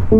Hey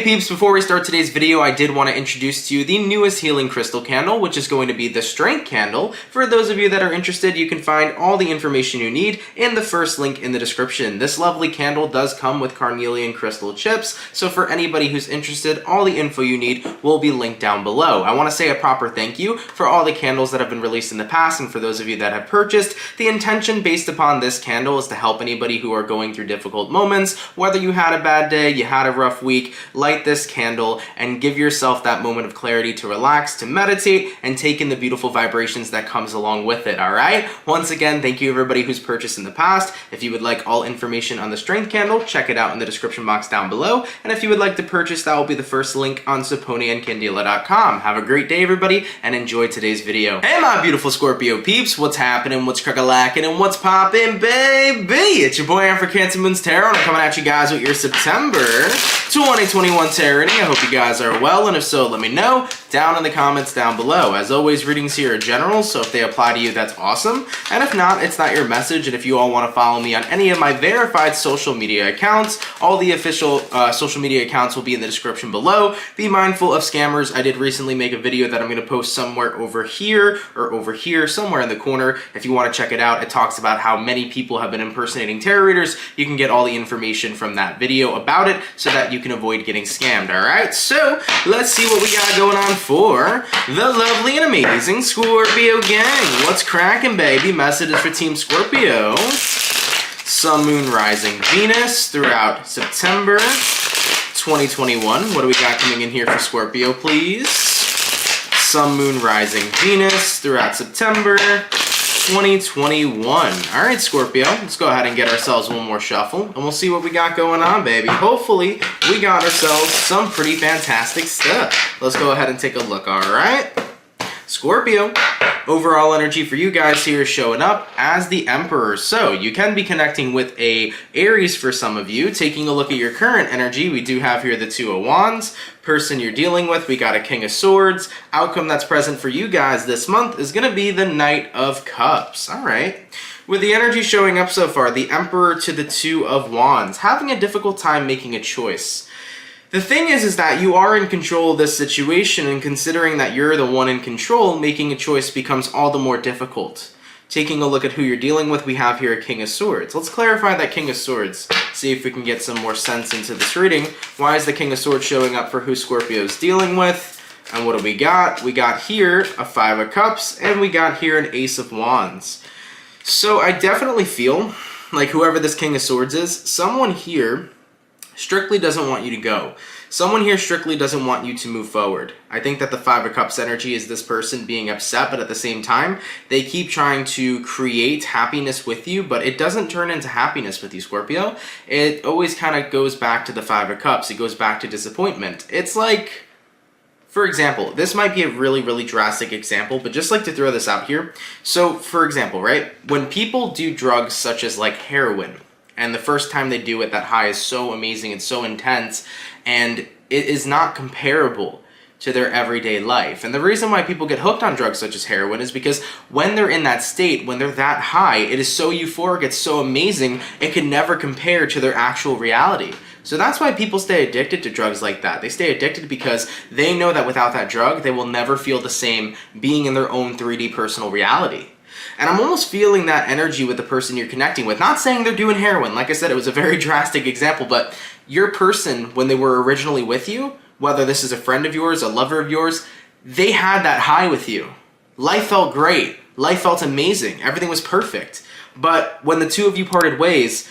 peeps, before we start today's video, I did want to introduce to you the newest healing crystal candle, which is going to be the Strength Candle. For those of you that are interested, you can find all the information you need in the first link in the description. This lovely candle does come with carnelian crystal chips, so for anybody who's interested, all the info you need will be linked down below. I want to say a proper thank you for all the candles that have been released in the past, and for those of you that have purchased. The intention based upon this candle is to help anybody who are going through difficult moments, whether you had a bad day, you had a rough week, light this candle and give yourself that moment of clarity to relax, to meditate, and take in the beautiful vibrations that comes along with it, alright? Once again, thank you everybody who's purchased in the past. If you would like all information on the Strength Candle, check it out in the description box down below. And if you would like to purchase, that will be the first link on saponiaandcandela.com. Have a great day everybody, and enjoy today's video. Hey my beautiful Scorpio peeps, what's happening, what's crack-a-lackin', and what's poppin', baby? It's your boy Aaron for CancerMoonsTarot, and I'm coming at you guys with your September 2021 tarot. I hope you guys are well, and if so, let me know down in the comments down below. As always, readings here are general, so if they apply to you, that's awesome. And if not, it's not your message. And if you all want to follow me on any of my verified social media accounts, all the official social media accounts will be in the description below. Be mindful of scammers. I did recently make a video that I'm going to post somewhere over here, or over here, somewhere in the corner. If you want to check it out, it talks about how many people have been impersonating tarot readers. You can get all the information from that video about it so that you can avoid getting scammed. Alright, so let's see what we got going on for the lovely and amazing Scorpio gang. What's cracking, baby? Messages for Team Scorpio. Sun, Moon, Rising, Venus throughout September 2021. What do we got coming in here for Scorpio, please? Sun, Moon, Rising, Venus throughout September 2021. Alright, Scorpio, let's go ahead and get ourselves one more shuffle, and we'll see what we got going on, baby. Hopefully, we got ourselves some pretty fantastic stuff. Let's go ahead and take a look, alright? Scorpio, overall energy for you guys here is showing up as the Emperor. So you can be connecting with a Aries for some of you. Taking a look at your current energy, we do have here the Two of Wands. Person you're dealing with, we got a King of Swords. Outcome that's present for you guys this month is going to be the Knight of Cups. All right. With the energy showing up so far, the Emperor to the Two of Wands, having a difficult time making a choice. The thing is that you are in control of this situation, and considering that you're the one in control, making a choice becomes all the more difficult. Taking a look at who you're dealing with, we have here a King of Swords. Let's clarify that King of Swords, see if we can get some more sense into this reading. Why is the King of Swords showing up for who Scorpio's dealing with? And what do we got? We got here a Five of Cups, and we got here an Ace of Wands. So I definitely feel like whoever this King of Swords is, someone here strictly doesn't want you to go. Someone here strictly doesn't want you to move forward. I think that the Five of Cups energy is this person being upset, but at the same time, they keep trying to create happiness with you, but it doesn't turn into happiness with you, Scorpio. It always kind of goes back to the Five of Cups. It goes back to disappointment. It's like, for example, this might be a really, really drastic example, but just like to throw this out here. So, for example, right, when people do drugs such as like heroin, and the first time they do it, that high is so amazing, it's so intense, and it is not comparable to their everyday life. And the reason why people get hooked on drugs such as heroin is because when they're in that state, when they're that high, it is so euphoric, it's so amazing, it can never compare to their actual reality. So that's why people stay addicted to drugs like that. They stay addicted because they know that without that drug, they will never feel the same being in their own 3D personal reality. And I'm almost feeling that energy with the person you're connecting with. Not saying they're doing heroin. Like I said, it was a very drastic example, but your person, when they were originally with you, whether this is a friend of yours, a lover of yours, they had that high with you. Life felt great. Life felt amazing. Everything was perfect. But when the two of you parted ways,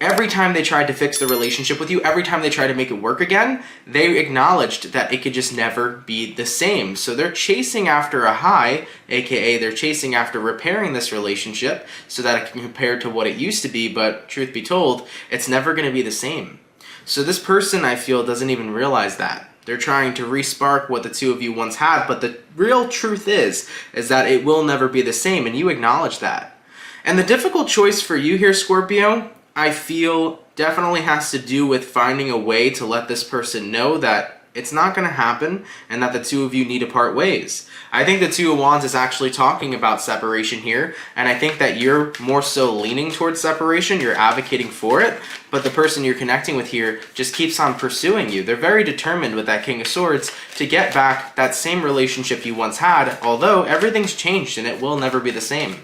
every time they tried to fix the relationship with you, every time they tried to make it work again, they acknowledged that it could just never be the same. So they're chasing after a high, aka they're chasing after repairing this relationship so that it can compare to what it used to be, but truth be told, it's never going to be the same. So this person, I feel, doesn't even realize that. They're trying to re-spark what the two of you once had, but the real truth is that it will never be the same, and you acknowledge that. And the difficult choice for you here, Scorpio, I feel definitely has to do with finding a way to let this person know that it's not going to happen, and that the two of you need to part ways. I think the Two of Wands is actually talking about separation here, and I think that you're more so leaning towards separation, you're advocating for it, but the person you're connecting with here just keeps on pursuing you. They're very determined with that King of Swords to get back that same relationship you once had, although everything's changed and it will never be the same.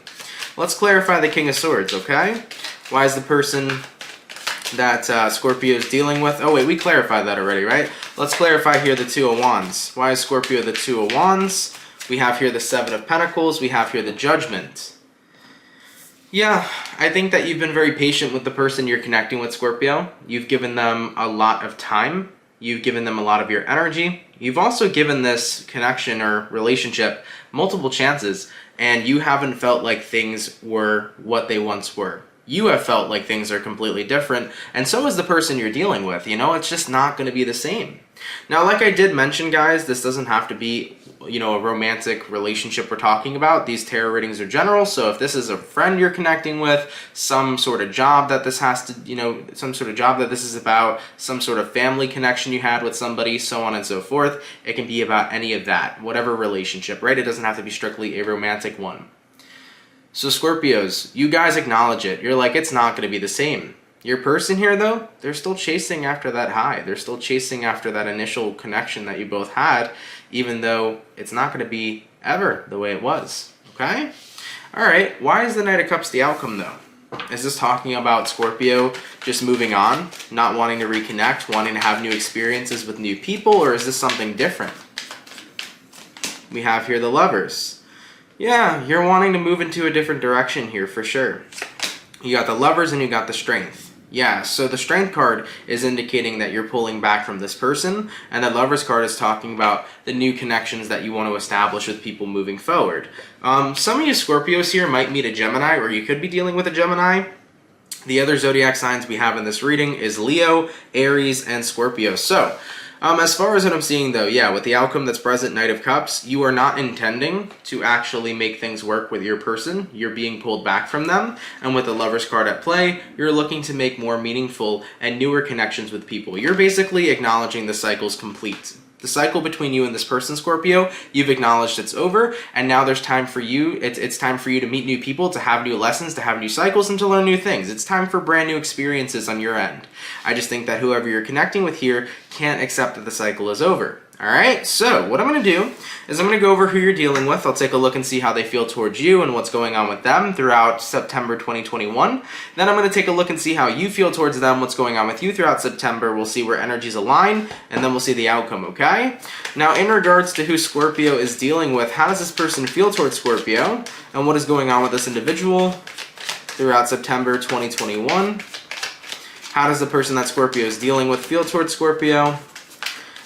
Let's clarify the King of Swords, okay? Why is the person that Scorpio is dealing with... Oh wait, we clarified that already, right? Let's clarify here the Two of Wands. Why is Scorpio the Two of Wands? We have here the Seven of Pentacles. We have here the Judgment. Yeah, I think that you've been very patient with the person you're connecting with, Scorpio. You've given them a lot of time. You've given them a lot of your energy. You've also given this connection or relationship multiple chances, and you haven't felt like things were what they once were. You have felt like things are completely different, and so is the person you're dealing with. You know, it's just not going to be the same. Now, like I did mention, guys, this doesn't have to be, you know, a romantic relationship we're talking about. These tarot readings are general, so if this is a friend you're connecting with, some sort of job that this has to, you know, some sort of job that this is about, some sort of family connection you had with somebody, so on and so forth, it can be about any of that, whatever relationship, right? It doesn't have to be strictly a romantic one. So Scorpios, you guys acknowledge it. You're like, it's not going to be the same. Your person here, though, they're still chasing after that high. They're still chasing after that initial connection that you both had, even though it's not going to be ever the way it was, okay? All right, why is the Knight of Cups the outcome, though? Is this talking about Scorpio just moving on, not wanting to reconnect, wanting to have new experiences with new people, or is this something different? We have here the Lovers. Yeah, you're wanting to move into a different direction here for sure. You got the Lovers and you got the Strength. Yeah, so the Strength card is indicating that you're pulling back from this person, and the Lovers card is talking about the new connections that you want to establish with people moving forward. Some of you Scorpios here might meet a Gemini, or you could be dealing with a Gemini. The other zodiac signs we have in this reading is Leo, Aries, and Scorpio. So, as far as what I'm seeing, though, yeah, with the outcome that's present, Knight of Cups, you are not intending to actually make things work with your person. You're being pulled back from them. And with the Lovers card at play, you're looking to make more meaningful and newer connections with people. You're basically acknowledging the cycle's complete. The cycle between you and this person, Scorpio, you've acknowledged it's over, and now there's time for you. It's time for you to meet new people, to have new lessons, to have new cycles, and to learn new things. It's time for brand new experiences on your end. I just think that whoever you're connecting with here can't accept that the cycle is over. All right, so what I'm going to do is I'm going to go over who you're dealing with. I'll take a look and see how they feel towards you and what's going on with them throughout September 2021. Then I'm going to take a look and see how you feel towards them, what's going on with you throughout September. We'll see where energies align, and then we'll see the outcome, okay? Now, in regards to who Scorpio is dealing with, how does this person feel towards Scorpio, and what is going on with this individual throughout September 2021? How does the person that Scorpio is dealing with feel towards Scorpio?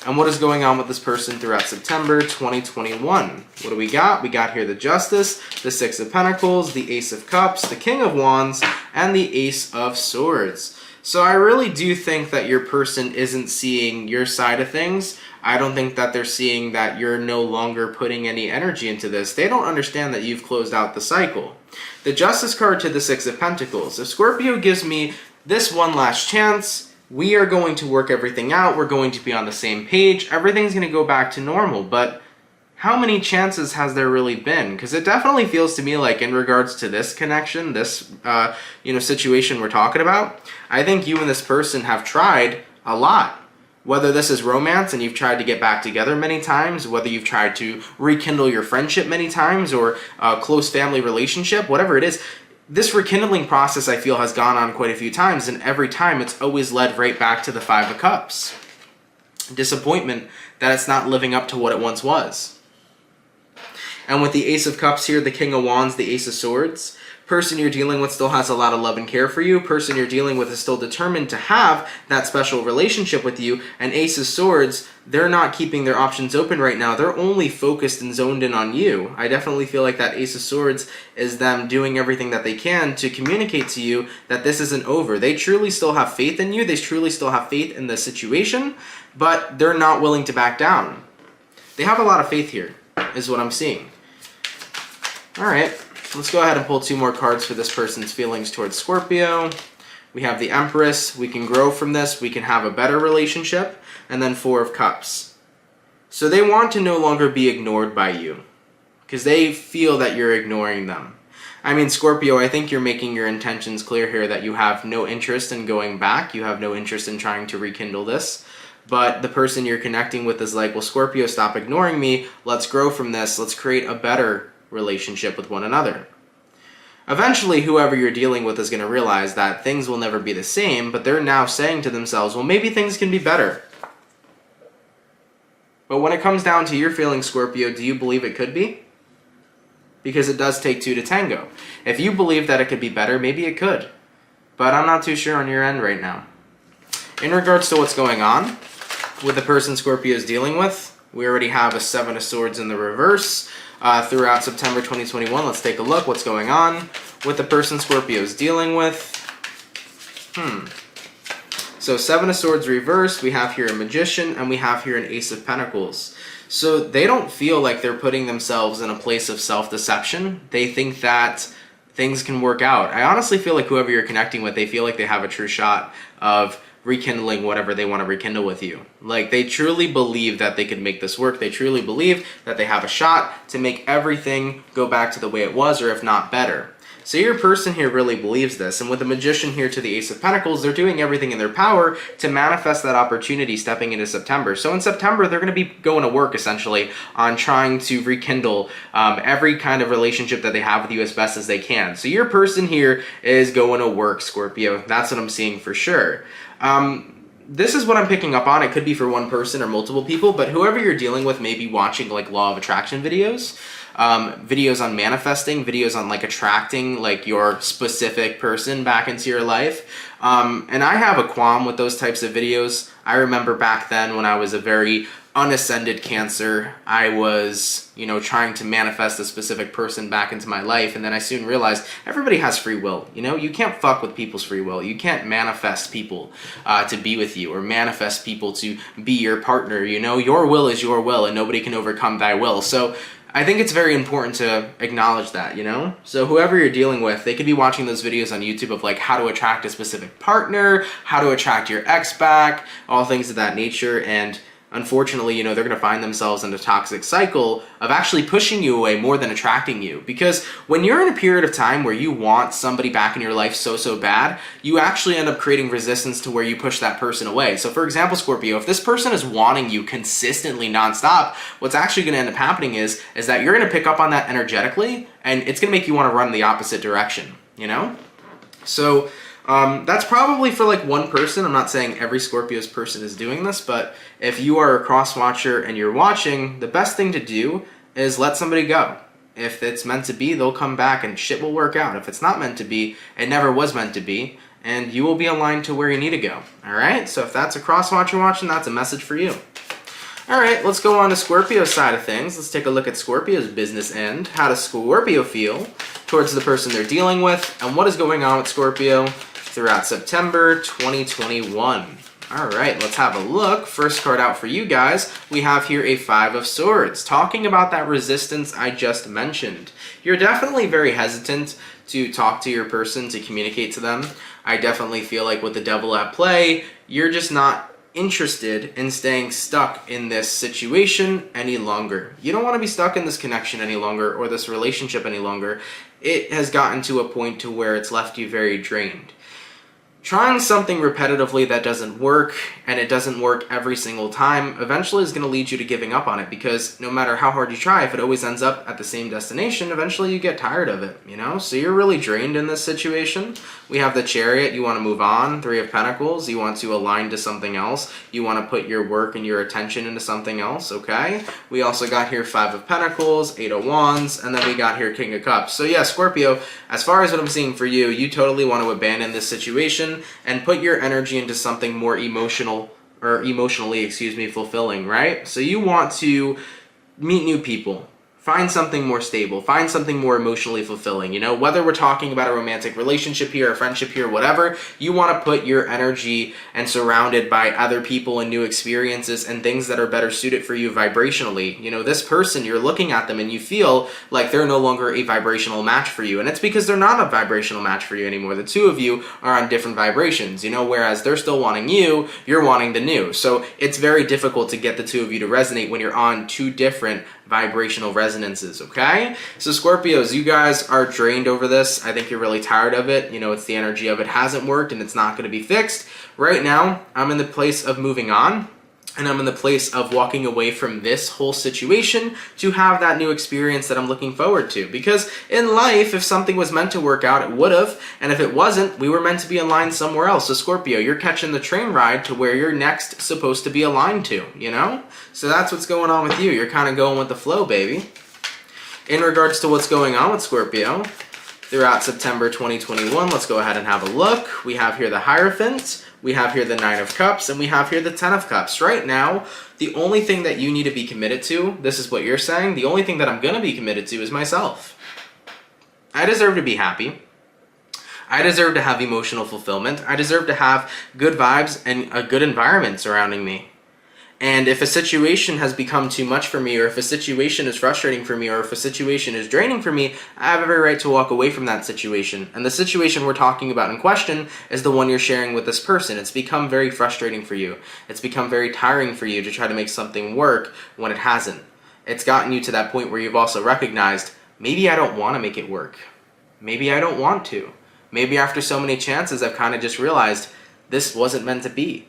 And what is going on with this person throughout September 2021? What do we got? We got here the Justice, the Six of Pentacles, the Ace of Cups, the King of Wands, and the Ace of Swords. So I really do think that your person isn't seeing your side of things. I don't think that they're seeing that you're no longer putting any energy into this. They don't understand that you've closed out the cycle. The Justice card to the Six of Pentacles. If Scorpio gives me this one last chance, we are going to work everything out. We're going to be on the same page. Everything's going to go back to normal. But how many chances has there really been? Because it definitely feels to me like in regards to this connection, this situation we're talking about, I think you and this person have tried a lot. Whether this is romance and you've tried to get back together many times, whether you've tried to rekindle your friendship many times, or a close family relationship, whatever it is, this rekindling process, I feel, has gone on quite a few times, and every time it's always led right back to the Five of Cups. Disappointment that it's not living up to what it once was. And with the Ace of Cups here, the King of Wands, the Ace of Swords, person you're dealing with still has a lot of love and care for you. Person you're dealing with is still determined to have that special relationship with you. And Ace of Swords, they're not keeping their options open right now. They're only focused and zoned in on you. I definitely feel like that Ace of Swords is them doing everything that they can to communicate to you that this isn't over. They truly still have faith in you. They truly still have faith in the situation, but they're not willing to back down. They have a lot of faith here, is what I'm seeing. All right. Let's go ahead and pull two more cards for this person's feelings towards Scorpio. We have the Empress. We can grow from this. We can have a better relationship. And then Four of Cups. So they want to no longer be ignored by you because they feel that you're ignoring them. I mean, Scorpio, I think you're making your intentions clear here that you have no interest in going back. You have no interest in trying to rekindle this. But the person you're connecting with is like, well, Scorpio, stop ignoring me. Let's grow from this. Let's create a better relationship with one another. Eventually, whoever you're dealing with is going to realize that things will never be the same, but they're now saying to themselves, well, maybe things can be better. But when it comes down to your feelings, Scorpio, do you believe it could be? Because it does take two to tango. If you believe that it could be better, maybe it could. But I'm not too sure on your end right now. In regards to what's going on with the person Scorpio is dealing with, we already have a Seven of Swords in the reverse throughout September 2021. Let's take a look what's going on with the person Scorpio is dealing with. So Seven of Swords reversed, we have here a Magician, and we have here an Ace of Pentacles. So they don't feel like they're putting themselves in a place of self-deception. They think that things can work out. I honestly feel like whoever you're connecting with, they feel like they have a true shot of rekindling whatever they want to rekindle with you. Like, they truly believe that they can make this work. They truly believe that they have a shot to make everything go back to the way it was, or if not better. So your person here really believes this, and with the Magician here to the Ace of Pentacles, they're doing everything in their power to manifest that opportunity stepping into September. So in September, they're going to be going to work, essentially, on trying to rekindle every kind of relationship that they have with you as best as they can. So your person here is going to work, Scorpio. That's what I'm seeing for sure. This is what I'm picking up on. It could be for one person or multiple people, but whoever you're dealing with may be watching like law of attraction videos, videos on manifesting, videos on like attracting like your specific person back into your life. And I have a qualm with those types of videos. I remember back then when I was a very unascended Cancer, I was, trying to manifest a specific person back into my life, and then I soon realized everybody has free will. You can't fuck with people's free will. You can't manifest people to be with you, or manifest people to be your partner. Your will is your will, and nobody can overcome thy will. So I think it's very important to acknowledge that, So whoever you're dealing with, they could be watching those videos on YouTube of like how to attract a specific partner, how to attract your ex back, all things of that nature, and unfortunately, they're going to find themselves in a toxic cycle of actually pushing you away more than attracting you. Because when you're in a period of time where you want somebody back in your life so bad, you actually end up creating resistance to where you push that person away. So for example, Scorpio, if this person is wanting you consistently nonstop, what's actually going to end up happening is that you're going to pick up on that energetically, and it's going to make you want to run the opposite direction, So that's probably for like one person. I'm not saying every Scorpio's person is doing this, but if you are a cross watcher and you're watching, the best thing to do is let somebody go. If it's meant to be, they'll come back and shit will work out. If it's not meant to be, it never was meant to be, and you will be aligned to where you need to go. All right? So if that's a cross watcher watching, that's a message for you. All right, let's go on to Scorpio's side of things. Let's take a look at Scorpio's business end. How does Scorpio feel towards the person they're dealing with, and what is going on with Scorpio throughout September 2021. All right, let's have a look. First card out for you guys, we have here a Five of Swords, talking about that resistance I just mentioned. You're definitely very hesitant to talk to your person, to communicate to them. I definitely feel like with the Devil at play, you're just not interested in staying stuck in this situation any longer. You don't want to be stuck in this connection any longer, or this relationship any longer. It has gotten to a point to where it's left you very drained. Trying something repetitively that doesn't work, and it doesn't work every single time, eventually is going to lead you to giving up on it, because no matter how hard you try, if it always ends up at the same destination, eventually you get tired of it, So you're really drained in this situation. We have the Chariot, you want to move on. Three of Pentacles, you want to align to something else. You want to put your work and your attention into something else, okay? We also got here Five of Pentacles, Eight of Wands, and then we got here King of Cups. So yeah, Scorpio, as far as what I'm seeing for you, you totally want to abandon this situation and put your energy into something more emotionally fulfilling, right? So you want to meet new people, Find something more stable. Find something more emotionally fulfilling. You know, whether we're talking about a romantic relationship here, a friendship here, whatever, you want to put your energy and surrounded by other people and new experiences and things that are better suited for you vibrationally. You know, this person, you're looking at them and you feel like they're no longer a vibrational match for you. And it's because they're not a vibrational match for you anymore. The two of you are on different vibrations, you know, whereas they're still wanting you, you're wanting the new. So it's very difficult to get the two of you to resonate when you're on two different vibrational resonances, okay? So Scorpios, you guys are drained over this. I think you're really tired of it. You know, it's the energy of it hasn't worked and it's not going to be fixed. Right now, I'm in the place of moving on. And I'm in the place of walking away from this whole situation to have that new experience that I'm looking forward to. Because in life, if something was meant to work out, it would have. And if it wasn't, we were meant to be aligned somewhere else. So Scorpio, you're catching the train ride to where you're next supposed to be aligned to, you know? So that's what's going on with you. You're kind of going with the flow, baby. In regards to what's going on with Scorpio throughout September 2021, let's go ahead and have a look. We have here the Hierophant. We have here the Nine of Cups, and we have here the Ten of Cups. Right now, the only thing that you need to be committed to, this is what you're saying, the only thing that I'm going to be committed to is myself. I deserve to be happy. I deserve to have emotional fulfillment. I deserve to have good vibes and a good environment surrounding me. And if a situation has become too much for me, or if a situation is frustrating for me, or if a situation is draining for me, I have every right to walk away from that situation. And the situation we're talking about in question is the one you're sharing with this person. It's become very frustrating for you. It's become very tiring for you to try to make something work when it hasn't. It's gotten you to that point where you've also recognized, maybe I don't want to make it work. Maybe I don't want to. Maybe after so many chances, I've kind of just realized this wasn't meant to be.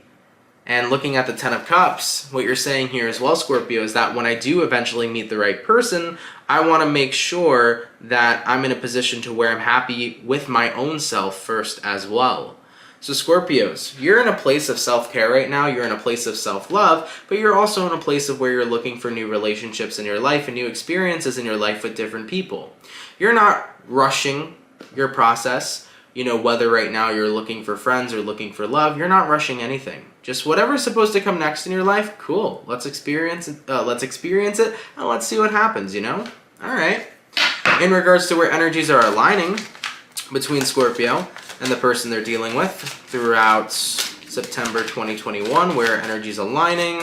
And looking at the Ten of Cups, what you're saying here as well, Scorpio, is that when I do eventually meet the right person, I want to make sure that I'm in a position to where I'm happy with my own self first as well. So Scorpios, you're in a place of self-care right now, you're in a place of self-love, but you're also in a place of where you're looking for new relationships in your life and new experiences in your life with different people. You're not rushing your process, you know, whether right now you're looking for friends or looking for love, you're not rushing anything. Just whatever's supposed to come next in your life, cool. Let's experience it, and let's see what happens, you know? All right. In regards to where energies are aligning between Scorpio and the person they're dealing with throughout September 2021, where energy's aligning,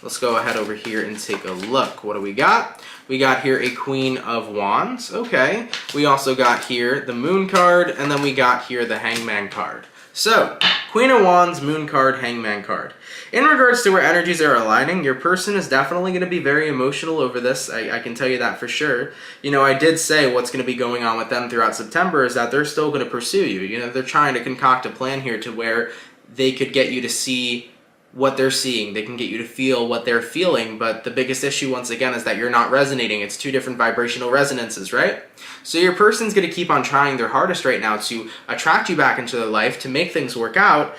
let's go ahead over here and take a look. What do we got? We got here a Queen of Wands, okay. We also got here the Moon card, and then we got here the Hangman card. So, Queen of Wands, Moon card, Hangman card. In regards to where energies are aligning, your person is definitely going to be very emotional over this. I can tell you that for sure. You know, I did say what's going to be going on with them throughout September is that they're still going to pursue you. You know, they're trying to concoct a plan here to where they could get you to see what they're seeing. They can get you to feel what they're feeling, but the biggest issue, once again, is that you're not resonating. It's two different vibrational resonances, right? So your person's going to keep on trying their hardest right now to attract you back into their life, to make things work out,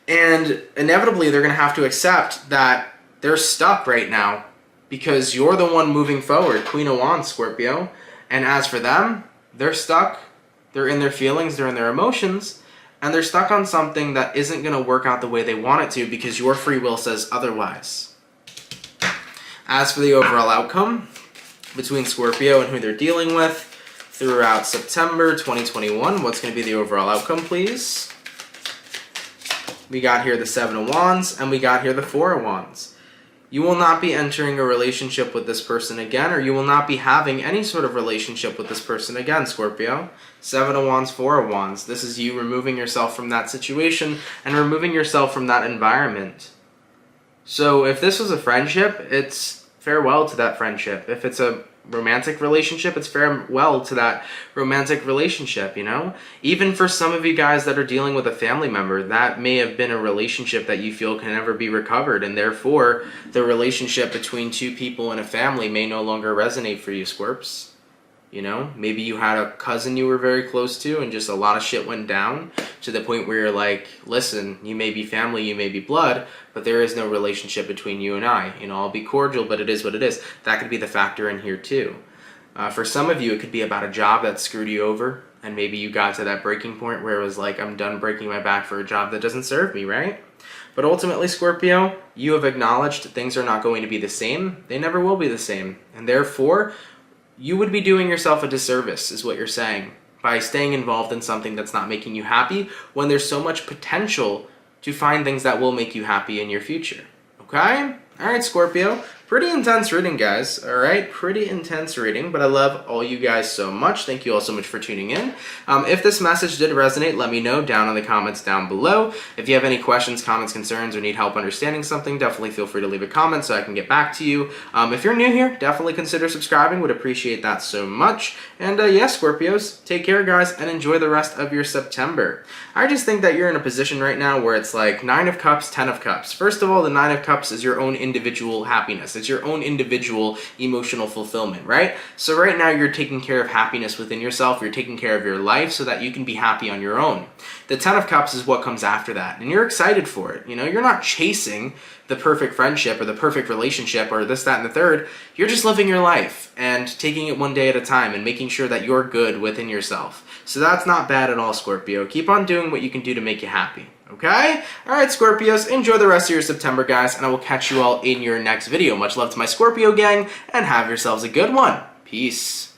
and inevitably they're going to have to accept that they're stuck right now because you're the one moving forward, Queen of Wands, Scorpio, and as for them, they're stuck, they're in their feelings, they're in their emotions, and they're stuck on something that isn't going to work out the way they want it to because your free will says otherwise. As for the overall outcome between Scorpio and who they're dealing with throughout September 2021, what's going to be the overall outcome, please? We got here the Seven of Wands, and we got here the Four of Wands. You will not be entering a relationship with this person again, or you will not be having any sort of relationship with this person again, Scorpio. Seven of Wands, Four of Wands. This is you removing yourself from that situation and removing yourself from that environment. So if this was a friendship, it's farewell to that friendship. If it's a romantic relationship, it's farewell to that romantic relationship, you know? Even for some of you guys that are dealing with a family member, that may have been a relationship that you feel can never be recovered, and therefore the relationship between two people in a family may no longer resonate for you, Scorps. You know, maybe you had a cousin you were very close to and just a lot of shit went down to the point where you're like, listen, you may be family, you may be blood, but there is no relationship between you and I. You know, I'll be cordial, but it is what it is. That could be the factor in here too. For some of you, it could be about a job that screwed you over, and maybe you got to that breaking point where it was like, I'm done breaking my back for a job that doesn't serve me, right? But ultimately, Scorpio, you have acknowledged things are not going to be the same. They never will be the same. And therefore, you would be doing yourself a disservice, is what you're saying, by staying involved in something that's not making you happy when there's so much potential to find things that will make you happy in your future. Okay? All right, Scorpio. Pretty intense reading, guys. All right, pretty intense reading, but I love all you guys so much. Thank you all so much for tuning in. If this message did resonate, let me know down in the comments down below. If you have any questions, comments, concerns, or need help understanding something, definitely feel free to leave a comment so I can get back to you. If you're new here, definitely consider subscribing. Would appreciate that so much. And yeah, Scorpios, take care, guys, and enjoy the rest of your September. I just think that you're in a position right now where it's like 9 of Cups, 10 of Cups. First of all, the 9 of Cups is your own individual happiness. It's your own individual emotional fulfillment, right? So right now you're taking care of happiness within yourself. You're taking care of your life so that you can be happy on your own. The 10 of Cups is what comes after that, and you're excited for it. You know, you're not chasing the perfect friendship or the perfect relationship or this, that, and the third. You're just living your life and taking it one day at a time and making sure that you're good within yourself. So that's not bad at all, Scorpio. Keep on doing what you can do to make you happy. Okay? Alright, Scorpios, enjoy the rest of your September, guys, and I will catch you all in your next video. Much love to my Scorpio gang, and have yourselves a good one. Peace.